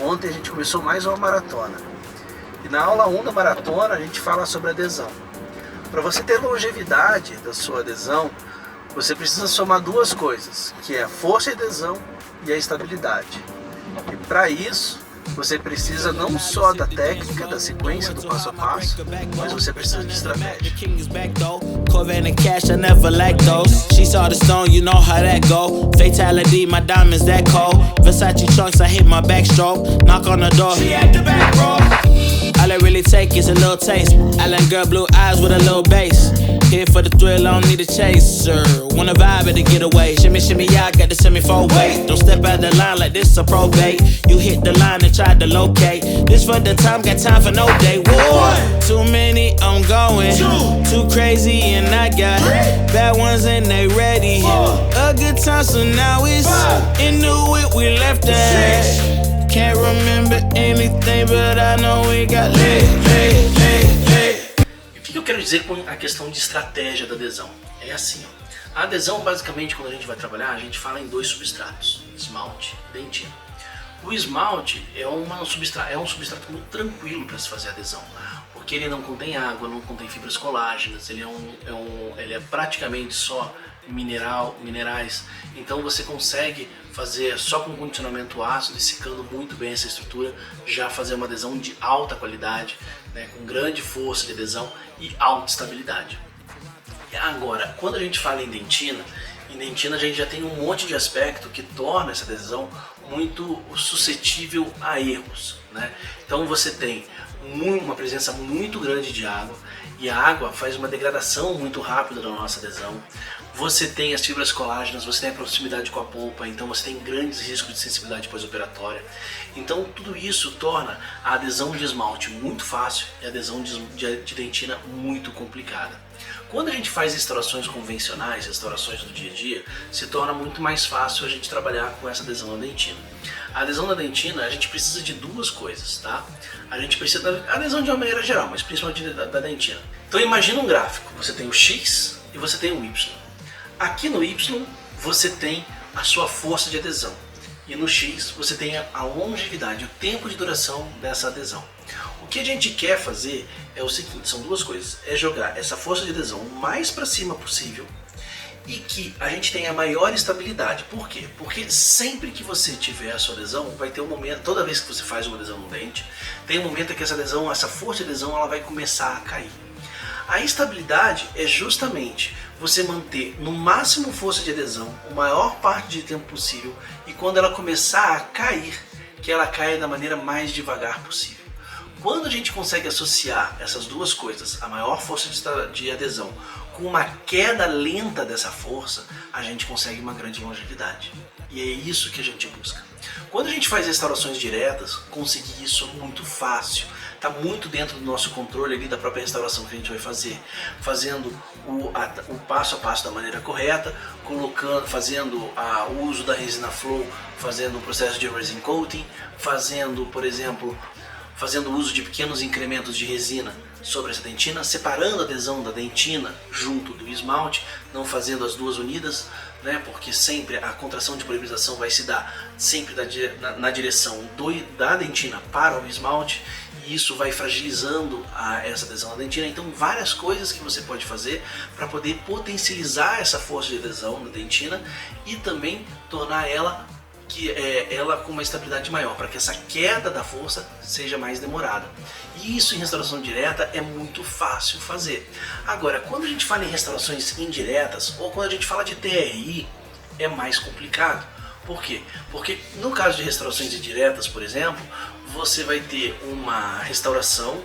Ontem a gente começou mais uma maratona. E na aula 1 da maratona a gente fala sobre adesão. Para você ter longevidade da sua adesão, você precisa somar duas coisas, que é a força de adesão e a estabilidade. E para isso, você precisa não só da técnica, da sequência, do passo a passo, mas você precisa de estratégia. Corvette and cash, I never lack those. She saw the stone, you know how that go. Fatality, my diamonds that cold. Versace trunks, I hit my backstroke. Knock on the door, she at the back row. All I really take is a little taste. Island girl, blue eyes with a little bass. Here for the thrill, I don't need a chaser. Wanna vibe at the getaway. Shimmy, shimmy, yeah, I got the semi-four weight. Don't step out the line like this a probate. You hit the line and try to locate. This for the time, got time for no day. One, too many, I'm going. Too crazy and I got bad ones and they ready. A good time, so now it's into it, we left that. Can't remember anything, but I know we got lit. O que eu quero dizer com a questão de estratégia da adesão? É assim, ó. A adesão, basicamente, quando a gente vai trabalhar, a gente fala em dois substratos, esmalte e dentina. O esmalte é um substrato muito tranquilo para se fazer adesão, porque ele não contém água, não contém fibras colágenas, ele é praticamente só minerais, então você consegue fazer só com condicionamento ácido e secando muito bem essa estrutura, já fazer uma adesão de alta qualidade, né, com grande força de adesão e alta estabilidade. Agora, quando a gente fala em dentina a gente já tem um monte de aspecto que torna essa adesão muito suscetível a erros, né? Então você tem uma presença muito grande de água, e a água faz uma degradação muito rápida da nossa adesão. Você tem as fibras colágenas, você tem a proximidade com a polpa, então você tem grandes riscos de sensibilidade pós-operatória. Então tudo isso torna a adesão de esmalte muito fácil e a adesão de dentina muito complicada. Quando a gente faz restaurações convencionais, restaurações do dia a dia, se torna muito mais fácil a gente trabalhar com essa adesão da dentina. A adesão da dentina, a gente precisa de duas coisas, tá? A gente precisa da adesão de uma maneira geral, mas principalmente da dentina. Então imagina um gráfico, você tem o X e você tem o Y. Aqui no Y você tem a sua força de adesão e no X você tem a longevidade, o tempo de duração dessa adesão. O que a gente quer fazer é o seguinte, são duas coisas, é jogar essa força de adesão o mais para cima possível e que a gente tenha a maior estabilidade. Por quê? Porque sempre que você tiver a sua adesão, vai ter um momento, toda vez que você faz uma adesão no dente, tem um momento em que essa força de adesão ela vai começar a cair. A estabilidade é justamente você manter no máximo força de adesão a maior parte de tempo possível e quando ela começar a cair, que ela caia da maneira mais devagar possível. Quando a gente consegue associar essas duas coisas, a maior força de adesão com uma queda lenta dessa força, a gente consegue uma grande longevidade. E é isso que a gente busca. Quando a gente faz restaurações diretas, conseguir isso é muito fácil. Está muito dentro do nosso controle ali da própria restauração que a gente vai fazer. Fazendo o passo a passo da maneira correta, fazendo o uso da resina flow, fazendo o processo de resin coating, fazendo, por exemplo, fazendo uso de pequenos incrementos de resina sobre essa dentina, separando a adesão da dentina junto do esmalte, não fazendo as duas unidas, né, porque sempre a contração de polimerização vai se dar sempre na direção da dentina para o esmalte, e isso vai fragilizando essa adesão da dentina. Então várias coisas que você pode fazer para poder potencializar essa força de adesão da dentina e também tornar ela com uma estabilidade maior, para que essa queda da força seja mais demorada. E isso em restauração direta é muito fácil fazer. Agora, quando a gente fala em restaurações indiretas, ou quando a gente fala de TRI, é mais complicado. Por quê? Porque no caso de restaurações indiretas, por exemplo, você vai ter uma restauração,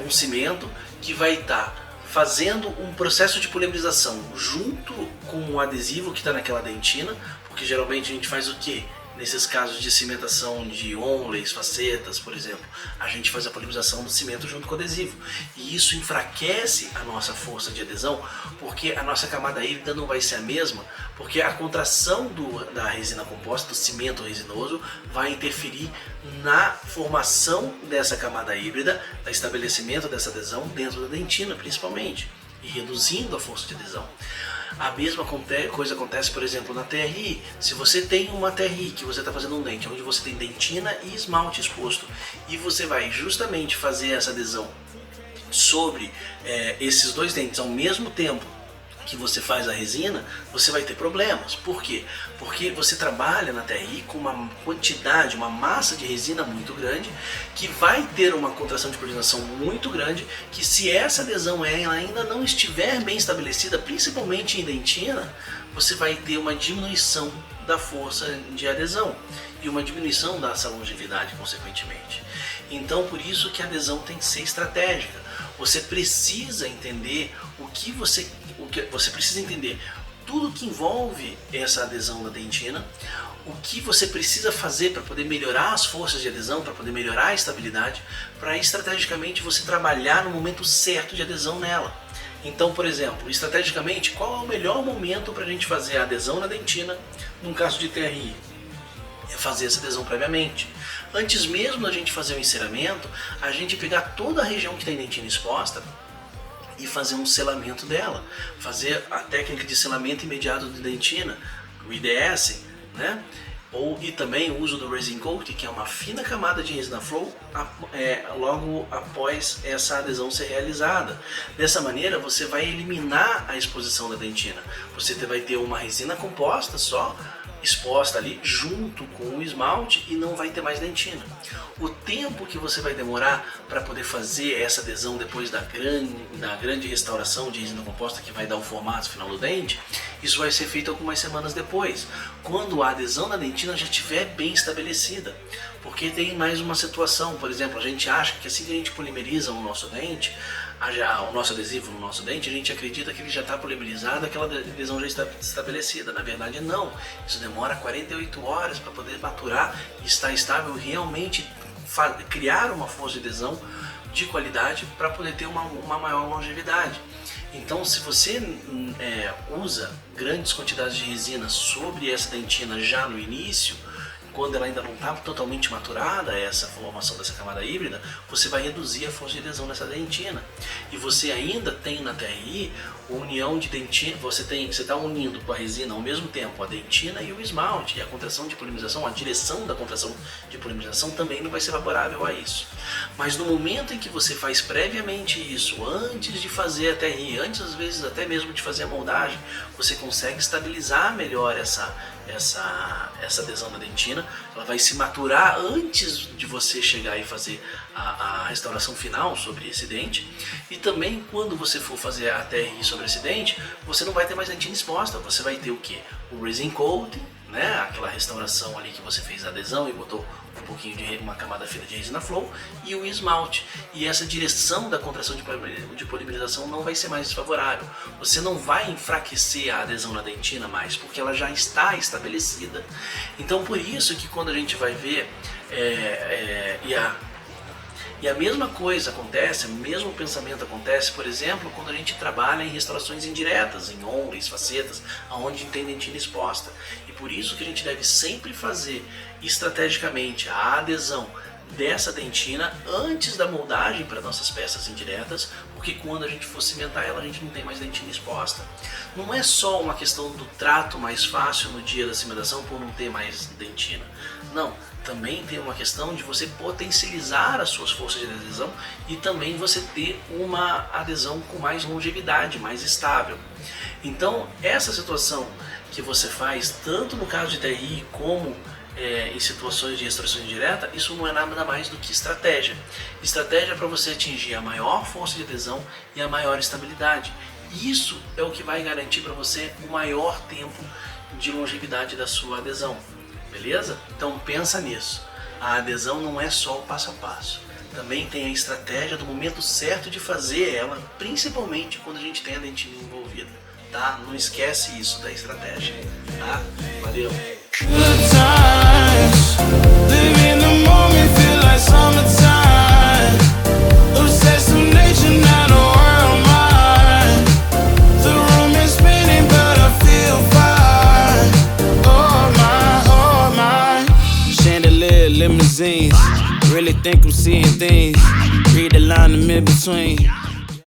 um cimento que vai estar fazendo um processo de polimerização junto com o adesivo que está naquela dentina, porque geralmente a gente faz o quê? Nesses casos de cimentação de onleys, facetas, por exemplo, a gente faz a polimerização do cimento junto com o adesivo. E isso enfraquece a nossa força de adesão, porque a nossa camada híbrida não vai ser a mesma, porque a contração da resina composta, do cimento resinoso, vai interferir na formação dessa camada híbrida, no estabelecimento dessa adesão dentro da dentina, principalmente, e reduzindo a força de adesão. A mesma coisa acontece, por exemplo, na TRI. Se você tem uma TRI que você está fazendo um dente, onde você tem dentina e esmalte exposto, e você vai justamente fazer essa adesão sobre esses dois dentes ao mesmo tempo que você faz a resina, você vai ter problemas. Por quê? Porque você trabalha na TRI com uma quantidade, uma massa de resina muito grande, que vai ter uma contração de polinização muito grande, que se essa adesão ela ainda não estiver bem estabelecida, principalmente em dentina, você vai ter uma diminuição da força de adesão e uma diminuição dessa longevidade, consequentemente. Então, por isso que a adesão tem que ser estratégica. Você precisa entender você precisa entender tudo que envolve essa adesão da dentina, o que você precisa fazer para poder melhorar as forças de adesão, para poder melhorar a estabilidade, para estrategicamente você trabalhar no momento certo de adesão nela. Então, por exemplo, estrategicamente, qual é o melhor momento para a gente fazer a adesão na dentina num caso de TRI? É fazer essa adesão previamente. Antes mesmo da gente fazer o enceramento, a gente pegar toda a região que tem dentina exposta e fazer um selamento dela, fazer a técnica de selamento imediato de dentina, o IDS, né? E também o uso do resin coat, que é uma fina camada de resina flow logo após essa adesão ser realizada. Dessa maneira você vai eliminar a exposição da dentina, você vai ter uma resina composta só, exposta ali junto com o esmalte e não vai ter mais dentina. O tempo que você vai demorar para poder fazer essa adesão depois da grande restauração de resina composta que vai dar o formato final do dente, isso vai ser feito algumas semanas depois, quando a adesão da dentina já estiver bem estabelecida. Porque tem mais uma situação, por exemplo, a gente acha que assim que a gente polimeriza o nosso dente, o nosso adesivo no nosso dente, a gente acredita que ele já está polimerizado, aquela adesão já está estabelecida. Na verdade não, isso demora 48 horas para poder maturar e estar estável e realmente criar uma força de adesão de qualidade para poder ter uma maior longevidade. Então, se você usa grandes quantidades de resina sobre essa dentina já no início, quando ela ainda não está totalmente maturada, essa formação dessa camada híbrida, você vai reduzir a força de adesão dessa dentina. E você ainda tem na TRI união de dentina, você está unindo com a resina ao mesmo tempo a dentina e o esmalte, e a contração de polimerização, a direção da contração de polimerização também não vai ser favorável a isso. Mas no momento em que você faz previamente isso, antes de fazer a TRI, antes às vezes até mesmo de fazer a moldagem, você consegue estabilizar melhor essa adesão da dentina, ela vai se maturar antes de você chegar e fazer a restauração final sobre esse dente. E também quando você for fazer a TRI sobre esse dente, você não vai ter mais dentina exposta, você vai ter o que? O resin coating, né? Aquela restauração ali que você fez a adesão e botou um pouquinho de uma camada fina de resina flow, e o esmalte. E essa direção da contração de polimerização não vai ser mais desfavorável. Você não vai enfraquecer a adesão na dentina mais, porque ela já está estabelecida. Então por isso que quando a gente vai ver e a mesma coisa acontece, o mesmo pensamento acontece, por exemplo, quando a gente trabalha em restaurações indiretas, em ombros, facetas, onde tem dentina exposta. E por isso que a gente deve sempre fazer estrategicamente a adesão dessa dentina antes da moldagem para nossas peças indiretas, porque quando a gente for cimentar ela, a gente não tem mais dentina exposta. Não é só uma questão do trato mais fácil no dia da cimentação por não ter mais dentina. Não, também tem uma questão de você potencializar as suas forças de adesão e também você ter uma adesão com mais longevidade, mais estável. Então, essa situação que você faz, tanto no caso de TRI como em situações de restauração indireta, isso não é nada mais do que estratégia. Estratégia para você atingir a maior força de adesão e a maior estabilidade. Isso é o que vai garantir para você o maior tempo de longevidade da sua adesão. Beleza? Então pensa nisso. A adesão não é só o passo a passo. Também tem a estratégia do momento certo de fazer ela, principalmente quando a gente tem a dentina envolvida. Tá? Não esquece isso da estratégia. Tá? Valeu! Limousines, really think I'm seeing things. Read the line in between.